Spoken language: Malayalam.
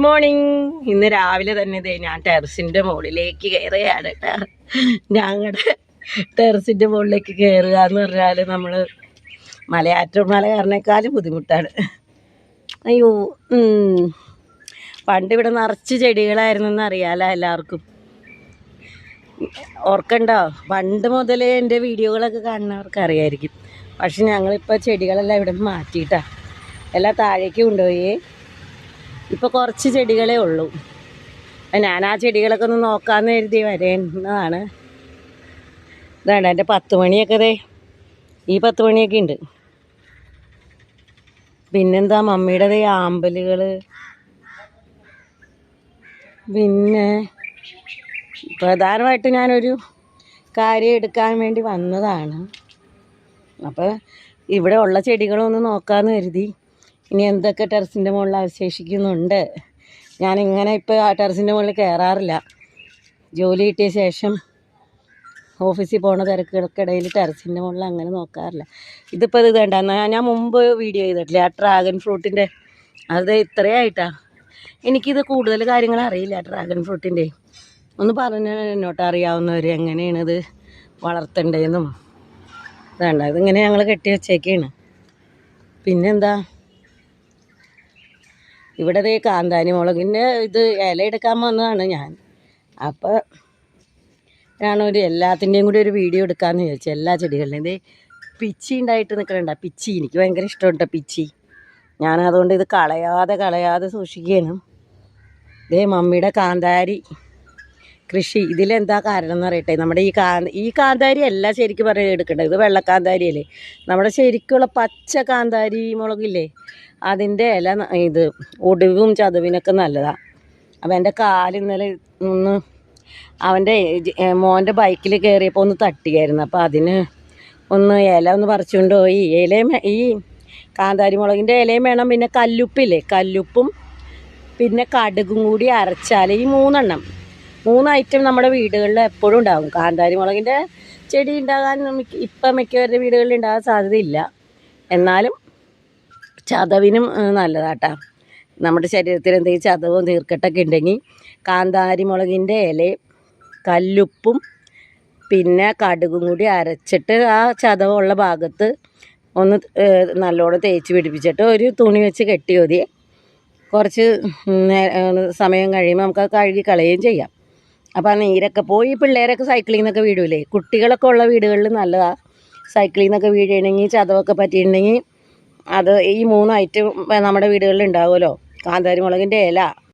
മോർണിംഗ്. ഇന്ന് രാവിലെ തന്നെ ഞാൻ ടെറസിൻ്റെ മുകളിലേക്ക് കയറുകയാണ് കേട്ടോ. ഞങ്ങളുടെ ടെറസിൻ്റെ മുകളിലേക്ക് കയറുക എന്ന് പറഞ്ഞാൽ നമ്മൾ മലയാറ്റൂർമല കയറിനേക്കാളും ബുദ്ധിമുട്ടാണ്. അയ്യോ, പണ്ട് ഇവിടെ നിറച്ച് ചെടികളായിരുന്നെന്ന് അറിയാലോ എല്ലാവർക്കും. ഓർക്കണ്ടോ? പണ്ട് മുതലേ എൻ്റെ വീഡിയോകളൊക്കെ കാണുന്നവർക്ക് അറിയായിരിക്കും. പക്ഷെ ഞങ്ങളിപ്പോൾ ചെടികളെല്ലാം ഇവിടെ മാറ്റിയിട്ടാണ്, എല്ലാം താഴേക്ക് കൊണ്ടുപോയി. ഇപ്പോൾ കുറച്ച് ചെടികളേ ഉള്ളൂ. ഞാൻ ആ ചെടികളൊക്കെ ഒന്ന് നോക്കാമെന്ന് കരുതി വരുന്നതാണ്. ഇതാണ് എൻ്റെ 10 മണിയൊക്കെ. ഈ 10 മണിയൊക്കെ ഉണ്ട്. പിന്നെന്താ, മമ്മിയുടെ ആമ്പലുകൾ. പിന്നെ പ്രധാനമായിട്ട് ഞാനൊരു കാര്യം എടുക്കാൻ വേണ്ടി വന്നതാണ്. അപ്പോൾ ഇവിടെ ഉള്ള ചെടികളൊന്ന് നോക്കാമെന്ന് കരുതി. ഇനി എന്തൊക്കെ ടെറസിൻ്റെ മുകളിൽ അവശേഷിക്കുന്നുണ്ട്. ഞാനിങ്ങനെ ഇപ്പോൾ ആ ടെറസിൻ്റെ മുകളിൽ കയറാറില്ല. ജോലി കിട്ടിയ ശേഷം ഓഫീസിൽ പോകുന്ന തിരക്കുകൾക്കിടയിൽ ടെറസിൻ്റെ മുകളിൽ അങ്ങനെ നോക്കാറില്ല. ഇതിപ്പോൾ ഇത് വേണ്ട. ഞാൻ മുമ്പ് വീഡിയോ ചെയ്തിട്ടില്ലേ, ആ ഡ്രാഗൺ ഫ്രൂട്ടിൻ്റെ, അത് ഇത്രയായിട്ടാണ്. എനിക്കിത് കൂടുതൽ കാര്യങ്ങൾ അറിയില്ല ഡ്രാഗൺ ഫ്രൂട്ടിൻ്റെ. ഒന്ന് പറഞ്ഞ് എന്നോട്ട് അറിയാവുന്നവർ എങ്ങനെയാണിത് വളർത്തേണ്ടതെന്നും. വേണ്ട, ഇതിങ്ങനെ ഞങ്ങൾ കെട്ടി വെച്ചേക്കാണ്. പിന്നെന്താ, ഇവിടെ കാന്താരി മുളകിൻ്റെ ഇത് ഇല എടുക്കാൻ വന്നതാണ് ഞാൻ. അപ്പോൾ ഞാനൊരു എല്ലാത്തിൻ്റെയും കൂടി ഒരു വീഡിയോ എടുക്കാമെന്ന് വിചാരിച്ചു. എല്ലാ ചെടികളുടെയും പിച്ചി ഉണ്ടായിട്ട് നിൽക്കണുണ്ട. പിച്ചി എനിക്ക് ഭയങ്കര ഇഷ്ടമുണ്ട്. പിച്ചി ഞാനതുകൊണ്ട് ഇത് കളയാതെ സൂക്ഷിക്കുകയാണ്. മമ്മിയുടെ കാന്താരി കൃഷി. ഇതിലെന്താ കാരണം എന്ന് അറിയട്ടെ. നമ്മുടെ ഈ കാന്താരി അല്ല ശരിക്കും പറയാൻ എടുക്കേണ്ടത്. ഇത് വെള്ളക്കാന്താരി അല്ലേ, നമ്മുടെ ശരിക്കുള്ള പച്ച കാന്താരി മുളകില്ലേ, അതിൻ്റെ ഇല ഇത് ഒടിവും ചതവിനൊക്കെ നല്ലതാണ്. അപ്പം എൻ്റെ കാലിന്നലെ ഒന്ന് അവൻ്റെ മോൻ്റെ ബൈക്കിൽ കയറിയപ്പോൾ ഒന്ന് തട്ടിയായിരുന്നു. അപ്പോൾ അതിന് ഒന്ന് ഇല ഒന്ന് പറിച്ചുകൊണ്ട് പോയി. ഈ കാന്താരി മുളകിൻ്റെ ഇലയും വേണം. പിന്നെ കല്ലുപ്പില്ലേ, കല്ലുപ്പും പിന്നെ കടുകും കൂടി അരച്ചാൽ ഈ 3 ഐറ്റം നമ്മുടെ വീടുകളിൽ എപ്പോഴും ഉണ്ടാകും. കാന്താരി മുളകിൻ്റെ ചെടി ഉണ്ടാകാൻ ഇപ്പം മിക്കവരുടെ വീടുകളിൽ ഉണ്ടാകാൻ സാധ്യതയില്ല. എന്നാലും ചതവിനും നല്ലതാട്ടാ. നമ്മുടെ ശരീരത്തിൽ എന്തെങ്കിലും ചതവും നീർക്കെട്ടൊക്കെ ഉണ്ടെങ്കിൽ കാന്താരി മുളകിൻ്റെ ഇലയും കല്ലുപ്പും പിന്നെ കടുകും കൂടി അരച്ചിട്ട് ആ ചതവുള്ള ഭാഗത്ത് ഒന്ന് നല്ലോണം തേച്ച് പിടിപ്പിച്ചിട്ട് ഒരു തുണി വെച്ച് കെട്ടി മതി. കുറച്ച് സമയം കഴിയുമ്പോൾ നമുക്ക് അത് കഴുകി കളയുകയും ചെയ്യാം. അപ്പോൾ ആ നീരൊക്കെ പോയി. പിള്ളേരൊക്കെ സൈക്കിളിൽ നിന്നൊക്കെ വീഴൂലേ, കുട്ടികളൊക്കെ ഉള്ള വീടുകളിൽ നല്ലതാണ്. സൈക്കിളിൽ നിന്നൊക്കെ വീഴുകയാണെങ്കിൽ ചതവൊക്കെ പറ്റിയിട്ടുണ്ടെങ്കിൽ അത് ഈ 3 ഐറ്റം നമ്മുടെ വീടുകളിൽ ഉണ്ടാവുമല്ലോ. കാന്താരി മുളകിൻ്റെ ഇല,